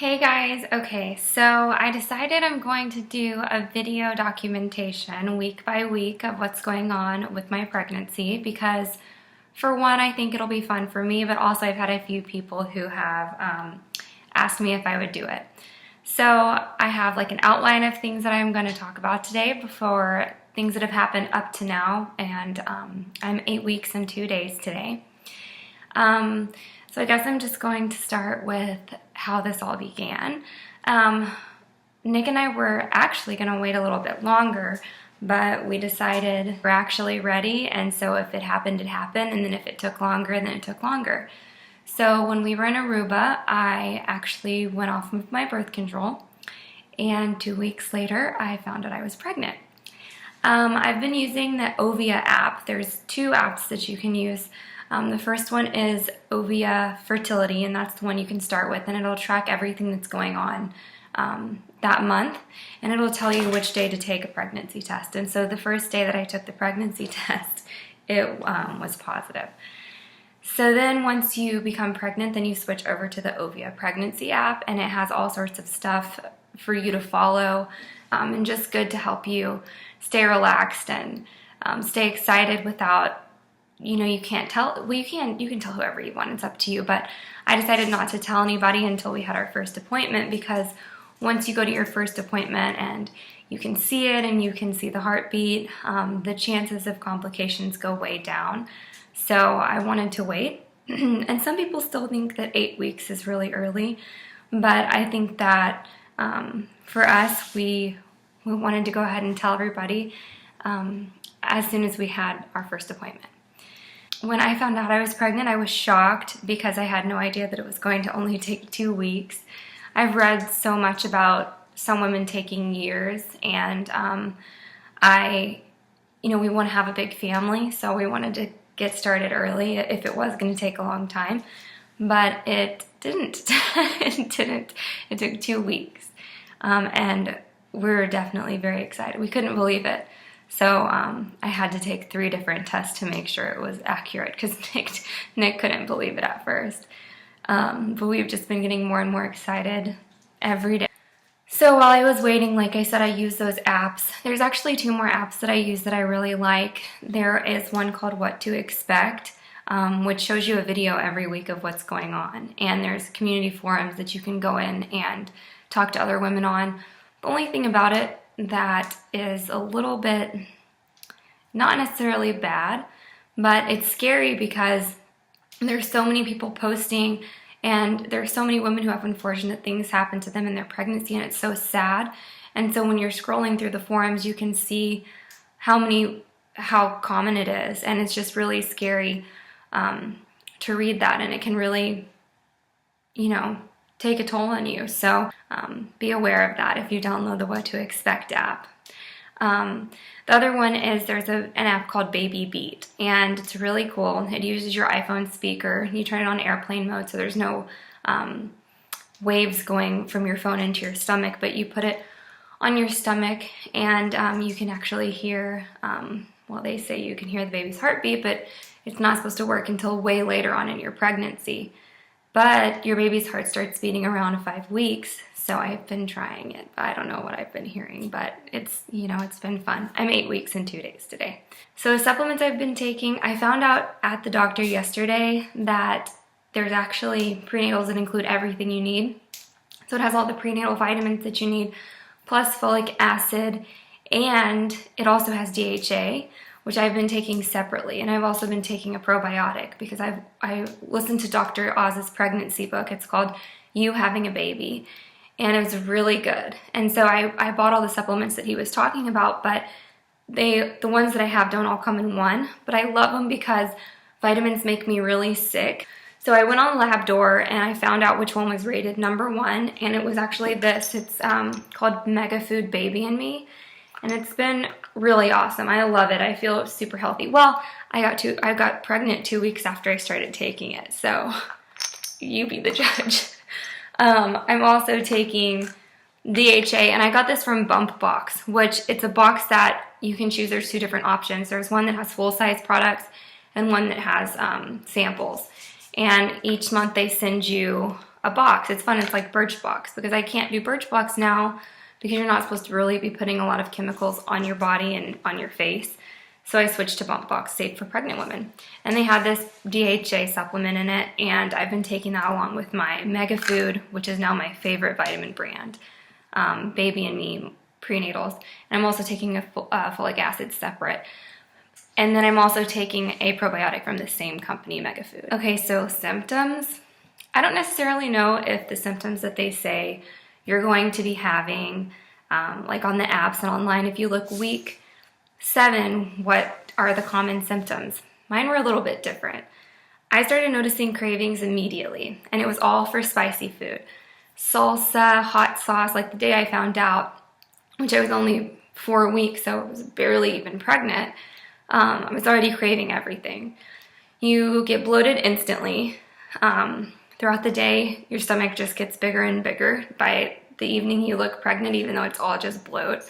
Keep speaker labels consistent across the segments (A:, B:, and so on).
A: Hey guys, okay, so I decided I'm going to do a video documentation week by week of what's going on with my pregnancy because for one, I think it'll be fun for me, but also I've had a few people who have asked me if I would do it. So I have like an outline of things that I'm going to talk about today before things that have happened up to now, and I'm 8 weeks and 2 days today. So I guess I'm just going to start with how this all began. Nick and I were actually going to wait a little bit longer, but we decided we're actually ready, and so if it happened, it happened, and then if it took longer, then it took longer. So when we were in Aruba, I actually went off with my birth control, and 2 weeks later, I found out I was pregnant. I've been using the Ovia app. There's 2 apps that you can use. The first one is Ovia Fertility, and that's the one you can start with, and it'll track everything that's going on that month, and it'll tell you which day to take a pregnancy test. And so the first day that I took the pregnancy test, it was positive. So then once you become pregnant, then you switch over to the Ovia Pregnancy app, and it has all sorts of stuff for you to follow, and just good to help you stay relaxed and stay excited without, you know, you can't tell, well, you can tell whoever you want, it's up to you, but I decided not to tell anybody until we had our first appointment, because once you go to your first appointment and you can see it and you can see the heartbeat, the chances of complications go way down. So I wanted to wait, and some people still think that 8 weeks is really early, but I think that for us, we wanted to go ahead and tell everybody as soon as we had our first appointment. When I found out I was pregnant, I was shocked because I had no idea that it was going to only take 2 weeks. I've read so much about some women taking years, and we want to have a big family, so we wanted to get started early if it was going to take a long time, but it didn't. It didn't. It took 2 weeks, and we're definitely very excited. We couldn't believe it. So I had to take 3 different tests to make sure it was accurate, because Nick couldn't believe it at first. But we've just been getting more and more excited every day. So while I was waiting, like I said, I used those apps. There's actually 2 more apps that I use that I really like. There is one called What to Expect, which shows you a video every week of what's going on. And there's community forums that you can go in and talk to other women on. The only thing about it that is a little bit, not necessarily bad, but it's scary because there's so many people posting, and there's so many women who have unfortunate things happen to them in their pregnancy, and it's so sad. And so when you're scrolling through the forums, you can see how common it is, and it's just really scary to read that, and it can really, take a toll on you. So be aware of that if you download the What to Expect app. The other one is there's an app called Baby Beat, and it's really cool. It uses your iPhone speaker. You turn it on airplane mode, so there's no waves going from your phone into your stomach, but you put it on your stomach, and you can actually hear, they say you can hear the baby's heartbeat, but it's not supposed to work until way later on in your pregnancy. But your baby's heart starts beating around 5 weeks, so I've been trying it. I don't know what I've been hearing, but it's been fun. I'm 8 weeks and 2 days today. So supplements I've been taking, I found out at the doctor yesterday that there's actually prenatals that include everything you need. So it has all the prenatal vitamins that you need, plus folic acid, and it also has DHA, which I've been taking separately, and I've also been taking a probiotic because I listened to Dr. Oz's pregnancy book. It's called You Having a Baby, and it was really good. And so I bought all the supplements that he was talking about, but the ones that I have don't all come in one, but I love them because vitamins make me really sick. So I went on Labdoor and I found out which one was rated number 1, and it was actually this. It's called MegaFood Baby Me, and it's been really awesome. I love it. I feel super healthy. Well, I got pregnant 2 weeks after I started taking it, so you be the judge. I'm also taking DHA, and I got this from Bump Box, which it's a box that you can choose. There's 2 different options. There's one that has full-size products and one that has samples. And each month they send you a box. It's fun. It's like Birchbox, because I can't do Birchbox now because you're not supposed to really be putting a lot of chemicals on your body and on your face. So I switched to BumpBox, safe for pregnant women. And they had this DHA supplement in it, and I've been taking that along with my MegaFood, which is now my favorite vitamin brand, Baby and Me Prenatals. And I'm also taking a folic acid separate. And then I'm also taking a probiotic from the same company, MegaFood. Okay, so symptoms. I don't necessarily know if the symptoms that they say you're going to be having, like on the apps and online, if you look week 7, what are the common symptoms? Mine were a little bit different. I started noticing cravings immediately, and it was all for spicy food. Salsa, hot sauce, like the day I found out, which I was only 4 weeks, so I was barely even pregnant, I was already craving everything. You get bloated instantly. Throughout the day, your stomach just gets bigger and bigger. By the evening, you look pregnant, even though it's all just bloat.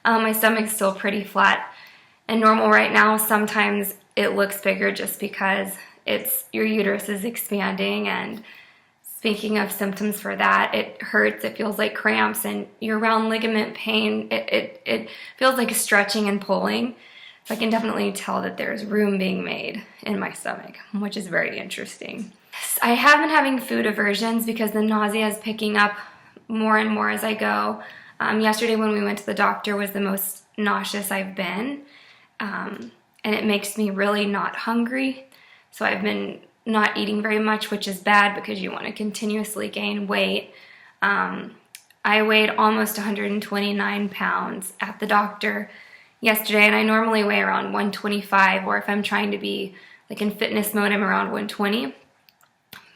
A: My stomach's still pretty flat and normal right now. Sometimes it looks bigger just because your uterus is expanding. And speaking of symptoms for that, it hurts, it feels like cramps, and year-round ligament pain. It feels like stretching and pulling. So I can definitely tell that there's room being made in my stomach, which is very interesting. I have been having food aversions because the nausea is picking up more and more as I go. Yesterday when we went to the doctor was the most nauseous I've been, and it makes me really not hungry. So I've been not eating very much, which is bad because you want to continuously gain weight. I weighed almost 129 pounds at the doctor yesterday, and I normally weigh around 125, or if I'm trying to be like in fitness mode, I'm around 120.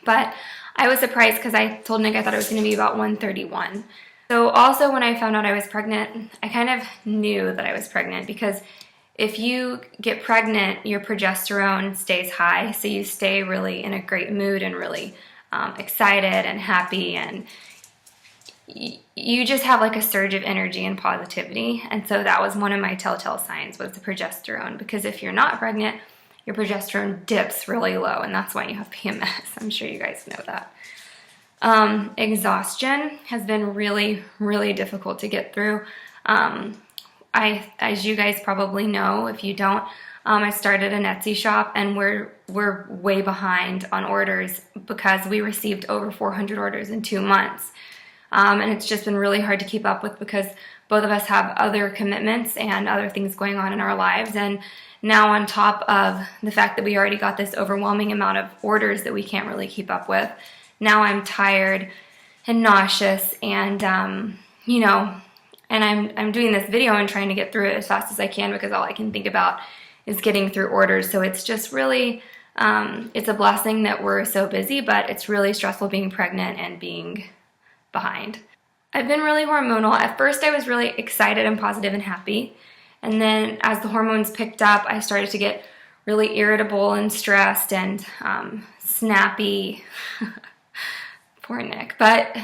A: But I was surprised because I told Nick I thought it was going to be about 131. So also when I found out I was pregnant, I kind of knew that I was pregnant, because if you get pregnant, your progesterone stays high, so you stay really in a great mood and really excited and happy, and you just have like a surge of energy and positivity. And so that was one of my telltale signs, was the progesterone, because if you're not pregnant, your progesterone dips really low, and that's why you have PMS. I'm sure you guys know that. Exhaustion has been really, really difficult to get through. As you guys probably know, if you don't, I started an Etsy shop, and we're way behind on orders because we received over 400 orders in 2 months. And it's just been really hard to keep up with because both of us have other commitments and other things going on in our lives. And now on top of the fact that we already got this overwhelming amount of orders that we can't really keep up with, now I'm tired and nauseous, and and I'm doing this video and trying to get through it as fast as I can because all I can think about is getting through orders. So it's just really, it's a blessing that we're so busy, but it's really stressful being pregnant and being behind. I've been really hormonal. At first I was really excited and positive and happy. And then as the hormones picked up, I started to get really irritable and stressed and snappy. Poor Nick. But,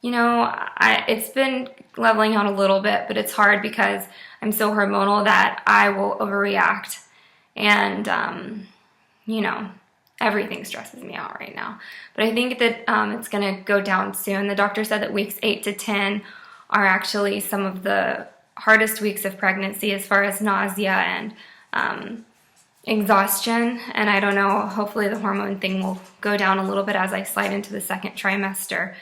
A: it's been leveling out a little bit, but it's hard because I'm so hormonal that I will overreact. And, everything stresses me out right now. But I think that it's going to go down soon. The doctor said that weeks 8 to 10 are actually some of the hardest weeks of pregnancy as far as nausea and exhaustion. And I don't know, hopefully the hormone thing will go down a little bit as I slide into the 2nd trimester.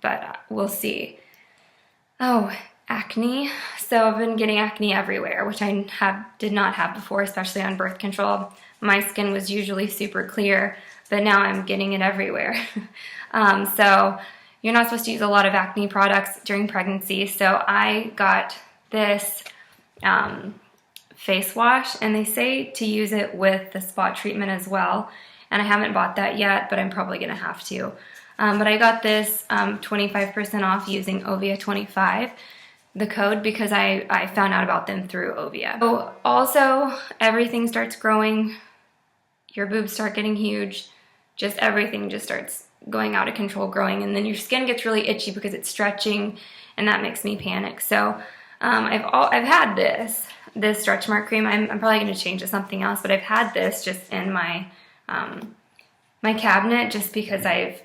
A: But we'll see. Oh, acne. So I've been getting acne everywhere, which I did not have before, especially on birth control. My skin was usually super clear, but now I'm getting it everywhere. So you're not supposed to use a lot of acne products during pregnancy. So I got this face wash, and they say to use it with the spot treatment as well. And I haven't bought that yet, but I'm probably gonna have to. But I got this 25% off using Ovia25, the code, because I found out about them through Ovia. So also, everything starts growing. Your boobs start getting huge. Just everything just starts going out of control, growing, and then your skin gets really itchy because it's stretching, and that makes me panic. So I've had this stretch mark cream. I'm probably going to change to something else, but I've had this just in my my cabinet just because I've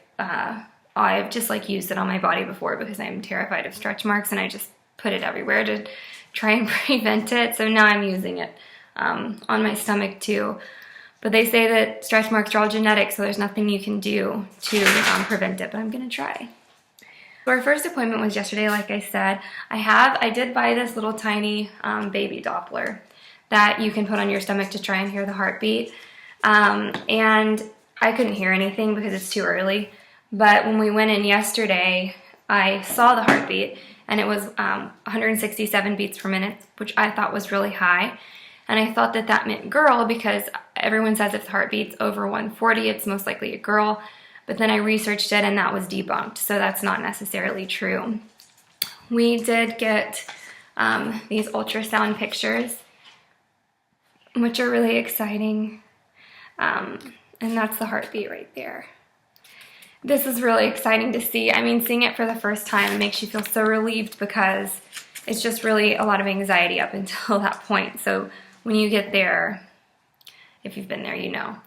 A: I've just like used it on my body before because I'm terrified of stretch marks, and I just put it everywhere to try and prevent it. So now I'm using it on my stomach too. But they say that stretch marks are all genetic, so there's nothing you can do to prevent it, but I'm gonna try. So our first appointment was yesterday, like I said. I did buy this little tiny baby Doppler that you can put on your stomach to try and hear the heartbeat. And I couldn't hear anything because it's too early. But when we went in yesterday, I saw the heartbeat, and it was 167 beats per minute, which I thought was really high. And I thought that that meant girl because everyone says if the heartbeat's over 140, it's most likely a girl. But then I researched it and that was debunked. So that's not necessarily true. We did get these ultrasound pictures, which are really exciting. And that's the heartbeat right there. This is really exciting to see. I mean, seeing it for the first time makes you feel so relieved because it's just really a lot of anxiety up until that point. So when you get there, if you've been there, you know.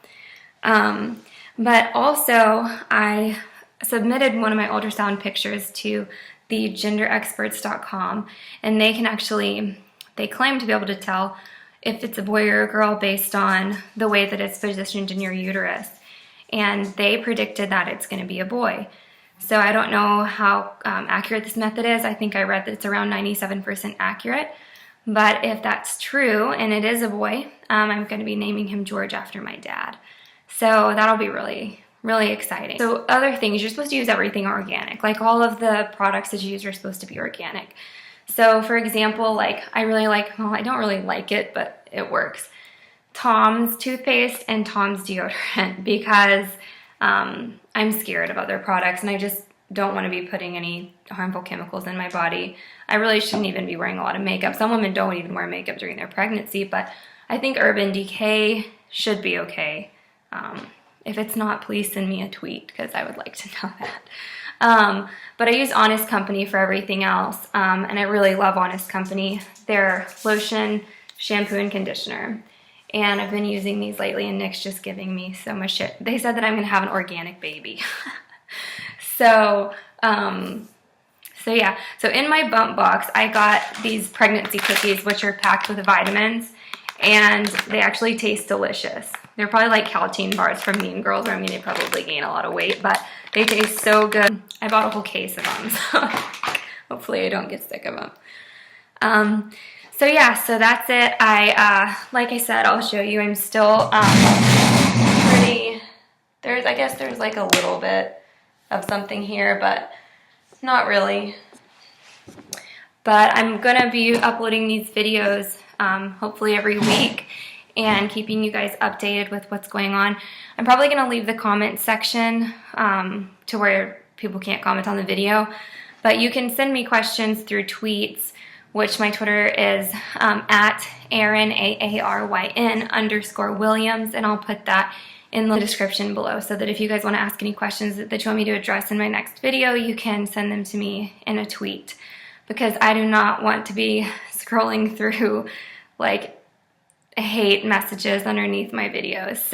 A: But also, I submitted one of my ultrasound pictures to the genderexperts.com, and they claim to be able to tell if it's a boy or a girl based on the way that it's positioned in your uterus. And they predicted that it's going to be a boy. So I don't know how accurate this method is. I think I read that it's around 97% accurate. But if that's true, and it is a boy, I'm going to be naming him George after my dad. So that'll be really, really exciting. So other things, you're supposed to use everything organic. Like all of the products that you use are supposed to be organic. So for example, like I don't really like it, but it works. Tom's toothpaste and Tom's deodorant, because I'm scared of other products and I just don't want to be putting any harmful chemicals in my body. I really shouldn't even be wearing a lot of makeup. Some women don't even wear makeup during their pregnancy, but I think Urban Decay should be okay. If it's not, please send me a tweet because I would like to know that. But I use Honest Company for everything else, and I really love Honest Company. Their lotion, shampoo, and conditioner. And I've been using these lately, and Nick's just giving me so much shit. They said that I'm going to have an organic baby. So yeah. So in my bump box, I got these pregnancy cookies, which are packed with vitamins, and they actually taste delicious. They're probably like calcium bars from Mean Girls, or I mean, they probably gain a lot of weight, but they taste so good. I bought a whole case of them, so hopefully I don't get sick of them. So yeah, so that's it. Like I said, I'll show you. I'm still I guess there's like a little bit of something here, but not really. But I'm gonna be uploading these videos hopefully every week and keeping you guys updated with what's going on. I'm probably gonna leave the comment section to where people can't comment on the video, but you can send me questions through tweets, which my Twitter is at Aaryn, AARYN_Williams, and I'll put that in the description below so that if you guys want to ask any questions that you want me to address in my next video, you can send them to me in a tweet, because I do not want to be scrolling through like hate messages underneath my videos. So